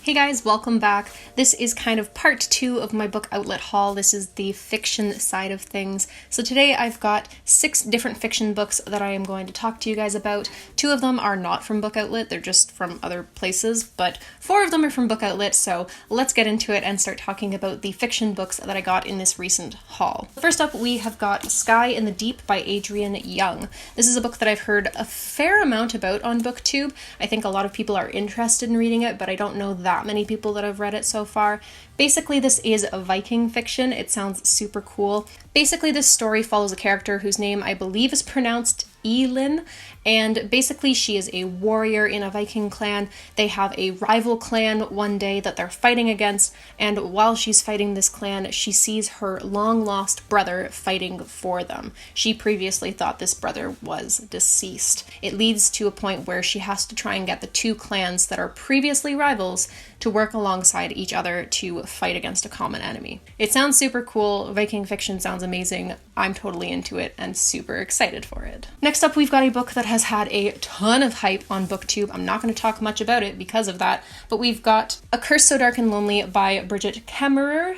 Hey guys, welcome back. This is kind of part 2 of my book outlet haul. This is the fiction side of things. So today I've got 6 different fiction books that I am going to talk to you guys about. 2 of them are not from Book Outlet, they're just from other places, but 4 of them are from Book Outlet, so let's get into it and start talking about the fiction books that I got in this recent haul. First up, we have got Sky in the Deep by Adrienne Young. This is a book that I've heard a fair amount about on Booktube. I think a lot of people are interested in reading it, but I don't know that many people that have read it so far. Basically, this is a Viking fiction. It sounds super cool. Basically, this story follows a character whose name I believe is pronounced Elin, and basically she is a warrior in a Viking clan. They have a rival clan one day that they're fighting against, and while she's fighting this clan, she sees her long-lost brother fighting for them. She previously thought this brother was deceased. It leads to a point where she has to try and get the 2 clans that are previously rivals to work alongside each other to fight against a common enemy. It sounds super cool. Viking fiction sounds amazing. I'm totally into it and super excited for it. Next up, we've got a book that has had a ton of hype on Booktube. I'm not going to talk much about it because of that, but we've got A Curse So Dark and Lonely by Bridget Kemmerer.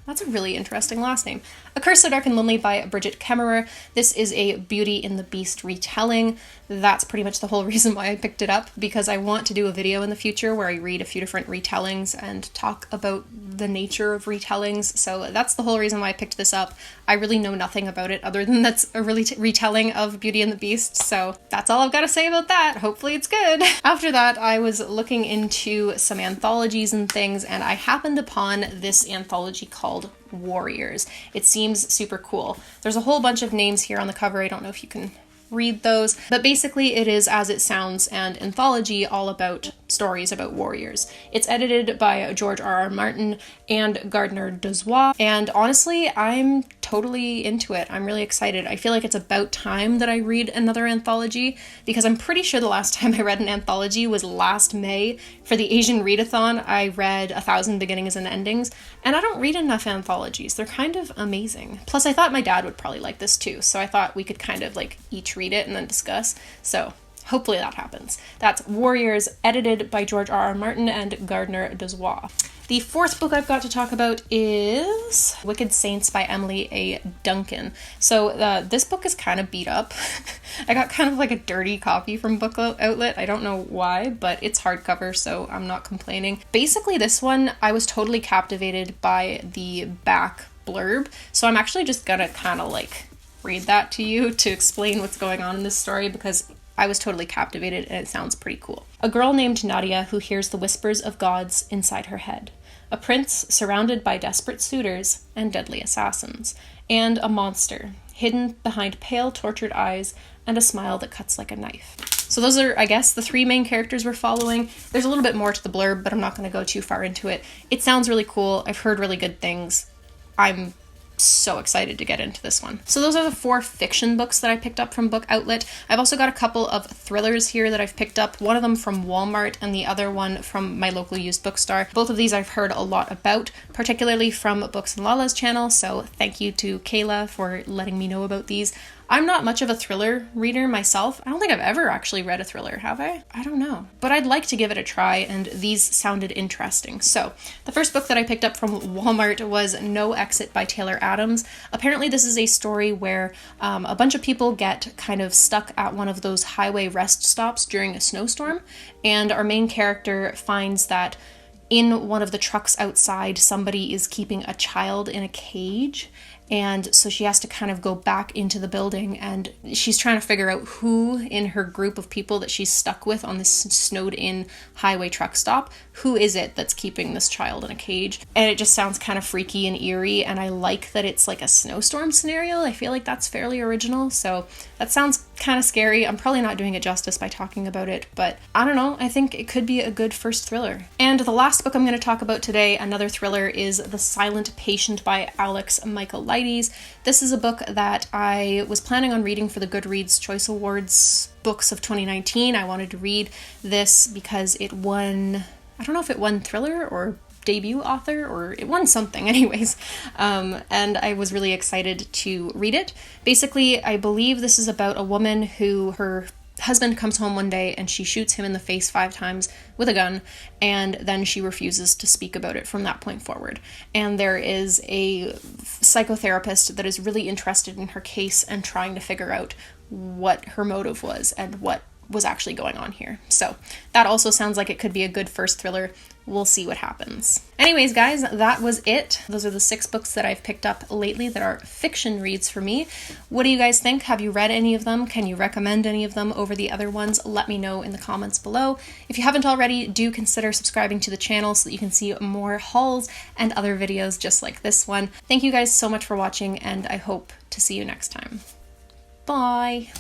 That's a really interesting last name. A Curse So Dark and Lonely by Bridget Kemmerer. This is a Beauty and the Beast retelling. That's pretty much the whole reason why I picked it up, because I want to do a video in the future where I read a few different retellings and talk about the nature of retellings. So that's the whole reason why I picked this up. I really know nothing about it other than that's a retelling of Beauty and the Beast. So that's all I've got to say about that. Hopefully it's good. After that, I was looking into some anthologies and things, and I happened upon this anthology called Warriors. It seems super cool. There's a whole bunch of names here on the cover. I don't know if you can read those, but basically it is, as it sounds, an anthology all about stories about warriors. It's edited by George R.R. Martin and Gardner Dozois, and honestly, I'm totally into it. I'm really excited. I feel like it's about time that I read another anthology, because I'm pretty sure the last time I read an anthology was last May for the Asian Readathon. I read 1,000 Beginnings and Endings, and I don't read enough anthologies. They're kind of amazing. Plus, I thought my dad would probably like this too, so I thought we could kind of like each read it and then discuss. So hopefully that happens. That's Warriors, edited by George R.R. Martin and Gardner Dozois. The 4th book I've got to talk about is Wicked Saints by Emily A. Duncan. So this book is kind of beat up. I got kind of like a dirty copy from Book Outlet. I don't know why, but it's hardcover, so I'm not complaining. Basically, this one, I was totally captivated by the back blurb, so I'm actually just gonna kind of like read that to you to explain what's going on in this story, because I was totally captivated and it sounds pretty cool. A girl named Nadia who hears the whispers of gods inside her head. A prince surrounded by desperate suitors and deadly assassins. And a monster hidden behind pale, tortured eyes and a smile that cuts like a knife. So those are, I guess, the 3 main characters we're following. There's a little bit more to the blurb, but I'm not going to go too far into it. It sounds really cool. I've heard really good things. I'm so excited to get into this one. So those are the 4 fiction books that I picked up from Book Outlet. I've also got a couple of thrillers here that I've picked up, one of them from Walmart and the other one from my local used bookstore. Both of these I've heard a lot about, particularly from Books and Lala's channel, so thank you to Kayla for letting me know about these. I'm not much of a thriller reader myself. I don't think I've ever actually read a thriller, have I? I don't know. But I'd like to give it a try, and these sounded interesting. So, the first book that I picked up from Walmart was No Exit by Taylor Adams. Apparently this is a story where a bunch of people get kind of stuck at one of those highway rest stops during a snowstorm, and our main character finds that in one of the trucks outside, somebody is keeping a child in a cage. And so she has to kind of go back into the building, and she's trying to figure out who in her group of people that she's stuck with on this snowed in highway truck stop, who is it that's keeping this child in a cage? And it just sounds kind of freaky and eerie, and I like that it's like a snowstorm scenario. I feel like that's fairly original, so that sounds kind of scary. I'm probably not doing it justice by talking about it, but I don't know, I think it could be a good first thriller. And the last book I'm going to talk about today, another thriller, is The Silent Patient by Alex Michael. This is a book that I was planning on reading for the Goodreads Choice Awards books of 2019. I wanted to read this because it won, I don't know if it won thriller or debut author, or it won something anyways, and I was really excited to read it. Basically, I believe this is about a woman who her husband comes home one day and she shoots him in the face 5 times with a gun, and then she refuses to speak about it from that point forward. And there is a psychotherapist that is really interested in her case and trying to figure out what her motive was and what was actually going on here. So that also sounds like it could be a good first thriller. We'll see what happens. Anyways, guys, that was it. Those are the 6 books that I've picked up lately that are fiction reads for me. What do you guys think? Have you read any of them? Can you recommend any of them over the other ones? Let me know in the comments below. If you haven't already, do consider subscribing to the channel so that you can see more hauls and other videos just like this one. Thank you guys so much for watching, and I hope to see you next time. Bye!